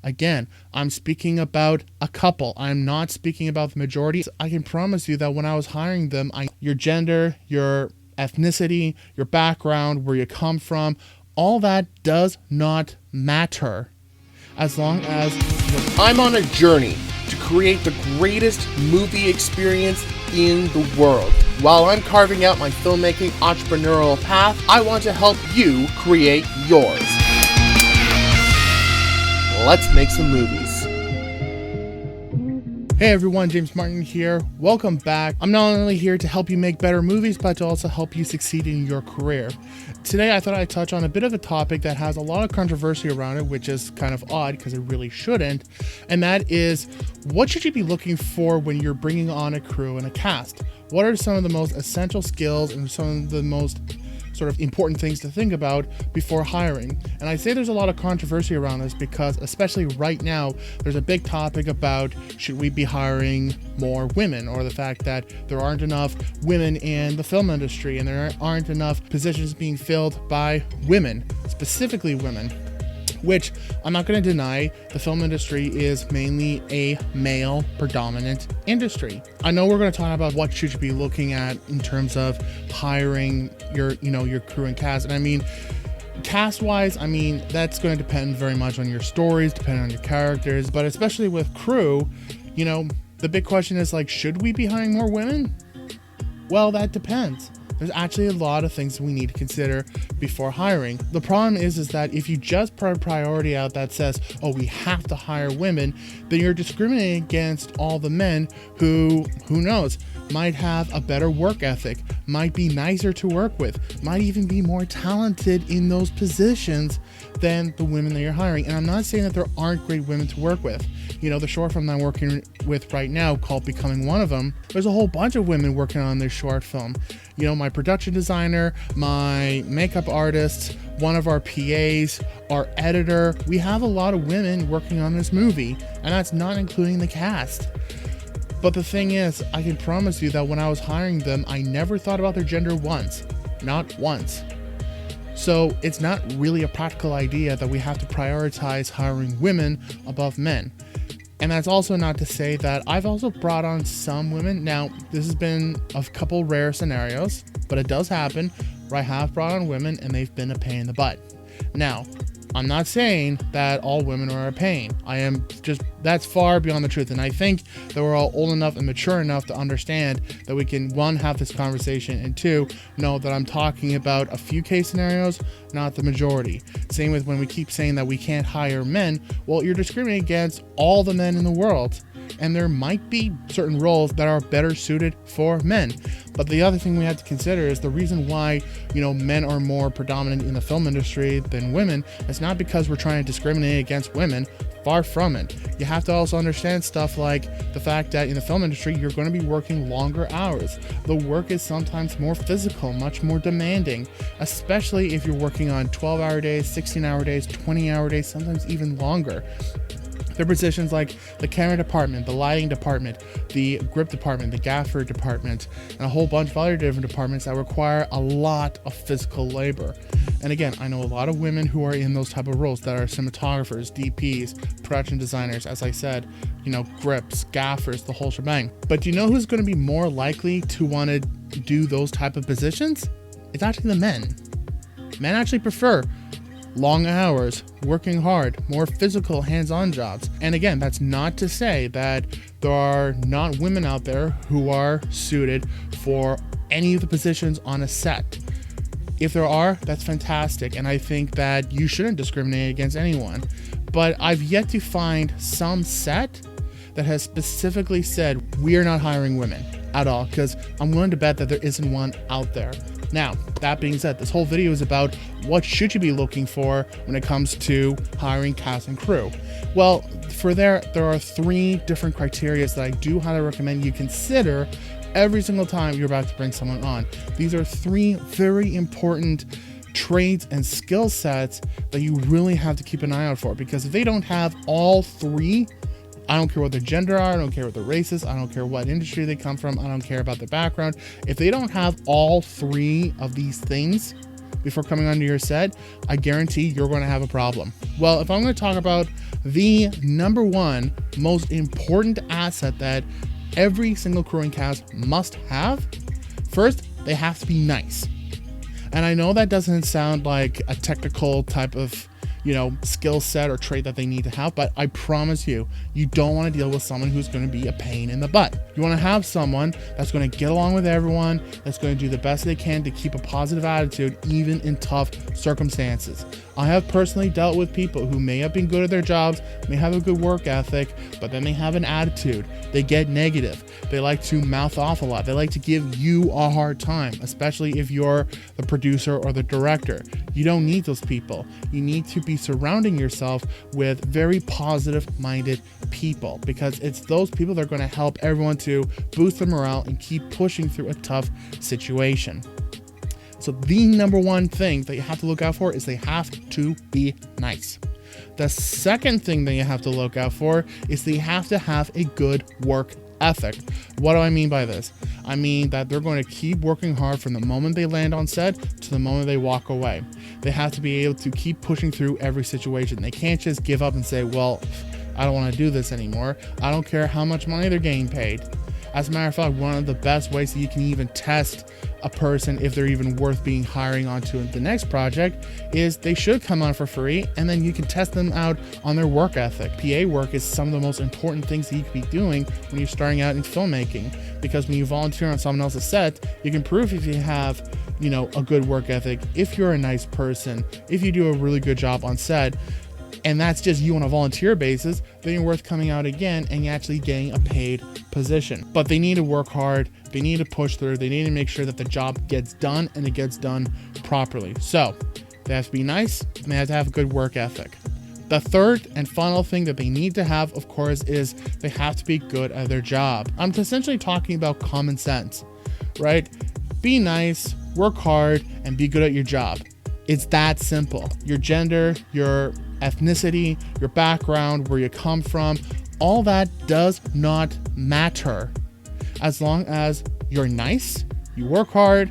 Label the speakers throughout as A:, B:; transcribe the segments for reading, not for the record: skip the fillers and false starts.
A: Again, I'm speaking about a couple. I'm not speaking about the majority. I can promise you that when I was hiring them, your gender, your ethnicity, your background, where you come from, all that does not matter. As long as
B: I'm on a journey to create the greatest movie experience in the world. While I'm carving out my filmmaking entrepreneurial path, I want to help you create yours. Let's make some movies.
A: Hey everyone, James Martin here. Welcome back. I'm not only here to help you make better movies, but to also help you succeed in your career. Today I thought I'd touch on a bit of a topic that has a lot of controversy around it, which is kind of odd because it really shouldn't. And that is, what should you be looking for when you're bringing on a crew and a cast? What are some of the most essential skills and some of the most sort of important things to think about before hiring? And I say there's a lot of controversy around this because, especially right now, there's a big topic about should we be hiring more women, or the fact that there aren't enough women in the film industry and there aren't enough positions being filled by women, specifically women. Which I'm not going to deny, the film industry is mainly a male predominant industry. I know we're going to talk about what should you be looking at in terms of hiring your crew and cast. And I mean, cast wise, that's going to depend very much on your stories, depending on your characters, but especially with crew, the big question is should we be hiring more women? Well, that depends. There's actually a lot of things we need to consider before hiring. The problem is that if you just put a priority out that says, oh, we have to hire women, then you're discriminating against all the men who knows, might have a better work ethic, might be nicer to work with, might even be more talented in those positions than the women that you're hiring. And I'm not saying that there aren't great women to work with. The short film that I'm working with right now, called Becoming One of Them, there's a whole bunch of women working on this short film. My production designer, my makeup artist, one of our PAs, our editor. We have a lot of women working on this movie, and that's not including the cast. But the thing is, I can promise you that when I was hiring them, I never thought about their gender once. Not once. So it's not really a practical idea that we have to prioritize hiring women above men. And that's also not to say that I've also brought on some women. Now, this has been a couple rare scenarios, but it does happen where I have brought on women and they've been a pain in the butt. Now, I'm not saying that all women are a pain. That's far beyond the truth. And I think that we're all old enough and mature enough to understand that we can, one, have this conversation, and two, know that I'm talking about a few case scenarios, not the majority. Same with when we keep saying that we can't hire men. Well, you're discriminating against all the men in the world. And there might be certain roles that are better suited for men. But the other thing we have to consider is the reason why, men are more predominant in the film industry than women. It's not because we're trying to discriminate against women. Far from it. You have to also understand stuff like the fact that in the film industry, you're going to be working longer hours. The work is sometimes more physical, much more demanding, especially if you're working on 12-hour days, 16-hour days, 20-hour days, sometimes even longer. There are positions like the camera department, the lighting department, the grip department, the gaffer department, and a whole bunch of other different departments that require a lot of physical labor. And again, I know a lot of women who are in those type of roles that are cinematographers, DPs, production designers, as I said, grips, gaffers, the whole shebang. But do you know who's going to be more likely to want to do those type of positions? It's actually the men. Men actually prefer long hours, working hard, more physical hands-on jobs. And again, that's not to say that there are not women out there who are suited for any of the positions on a set. If there are, that's fantastic, and I think that you shouldn't discriminate against anyone. But I've yet to find some set that has specifically said we are not hiring women at all, because I'm willing to bet that there isn't one out there. Now, that being said, this whole video is about what should you be looking for when it comes to hiring cast and crew. Well, there are 3 different criteria that I do highly recommend you consider every single time you're about to bring someone on. These are 3 very important traits and skill sets that you really have to keep an eye out for, because if they don't have all 3, I don't care what their gender are, I don't care what their race is, I don't care what industry they come from, I don't care about their background. If they don't have all 3 of these things, before coming onto your set, I guarantee you're going to have a problem. Well, if I'm going to talk about the number one most important asset that every single crew and cast must have, first, they have to be nice. And I know that doesn't sound like a technical type of, skill set or trait that they need to have, but I promise you, you don't want to deal with someone who's going to be a pain in the butt. You want to have someone that's going to get along with everyone, that's going to do the best they can to keep a positive attitude, even in tough circumstances. I have personally dealt with people who may have been good at their jobs, may have a good work ethic, but then they have an attitude. They get negative. They like to mouth off a lot. They like to give you a hard time, especially if you're the producer or the director. You don't need those people. You need to be surrounding yourself with very positive-minded people, because it's those people that are going to help everyone to boost their morale and keep pushing through a tough situation. So the number one thing that you have to look out for is they have to be nice. The second thing that you have to look out for is they have to have a good work ethic. What do I mean by this? I mean that they're going to keep working hard from the moment they land on set to the moment they walk away. They have to be able to keep pushing through every situation. They can't just give up and say, well, I don't want to do this anymore. I don't care how much money they're getting paid. As a matter of fact, one of the best ways that you can even test a person if they're even worth being hiring onto the next project is they should come on for free, and then you can test them out on their work ethic. PA work is some of the most important things that you could be doing when you're starting out in filmmaking, because when you volunteer on someone else's set, you can prove if you have, a good work ethic, if you're a nice person, if you do a really good job on set, and that's just you on a volunteer basis, then you're worth coming out again and actually getting a paid position. But they need to work hard, they need to push through, they need to make sure that the job gets done and it gets done properly. So they have to be nice and they have to have a good work ethic. The third and final thing that they need to have, of course, is they have to be good at their job. I'm essentially talking about common sense, right? Be nice, work hard, and be good at your job. It's that simple. Your gender, your ethnicity, your background, where you come from, all that does not matter as long as you're nice, you work hard,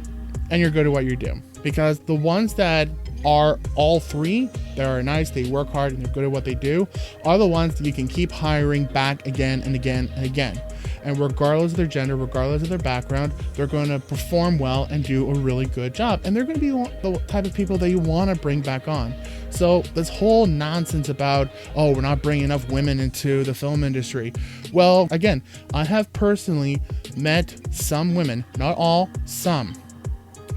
A: and you're good at what you do. Because the ones that are all three, they are nice, they work hard, and they're good at what they do, are the ones that you can keep hiring back again and again and again. And regardless of their gender, regardless of their background, they're going to perform well and do a really good job. And they're going to be the type of people that you want to bring back on. So this whole nonsense about, oh, we're not bringing enough women into the film industry. Well, again, I have personally met some women, not all, some,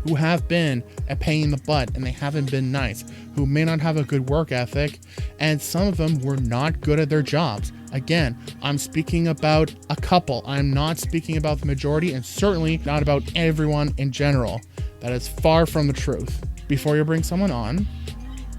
A: who have been a pain in the butt and they haven't been nice, who may not have a good work ethic, and some of them were not good at their jobs. Again, I'm speaking about a couple. I'm not speaking about the majority, and certainly not about everyone in general. That is far from the truth. Before you bring someone on,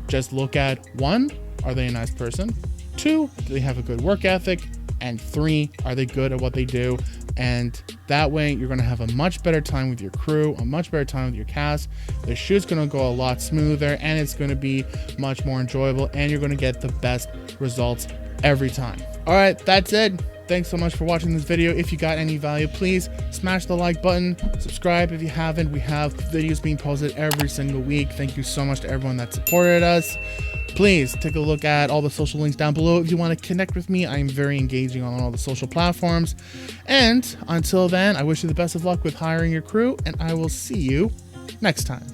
A: just look at 1, are they a nice person? 2, do they have a good work ethic? And 3, are they good at what they do? And that way you're going to have a much better time with your crew, a much better time with your cast. The shoot's going to go a lot smoother, and it's going to be much more enjoyable, and you're going to get the best results every time. All right, that's it. Thanks so much for watching this video. If you got any value, please smash the like button, subscribe if you haven't. We have videos being posted every single week. Thank you so much to everyone that supported us. Please take a look at all the social links down below if you want to connect with me. I'm very engaging on all the social platforms. And until then, I wish you the best of luck with hiring your crew, and I will see you next time.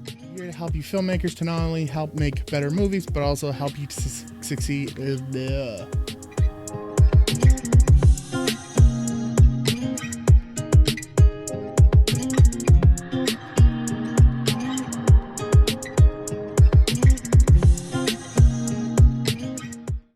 A: I'm here to help you filmmakers to not only help make better movies, but also help you to succeed.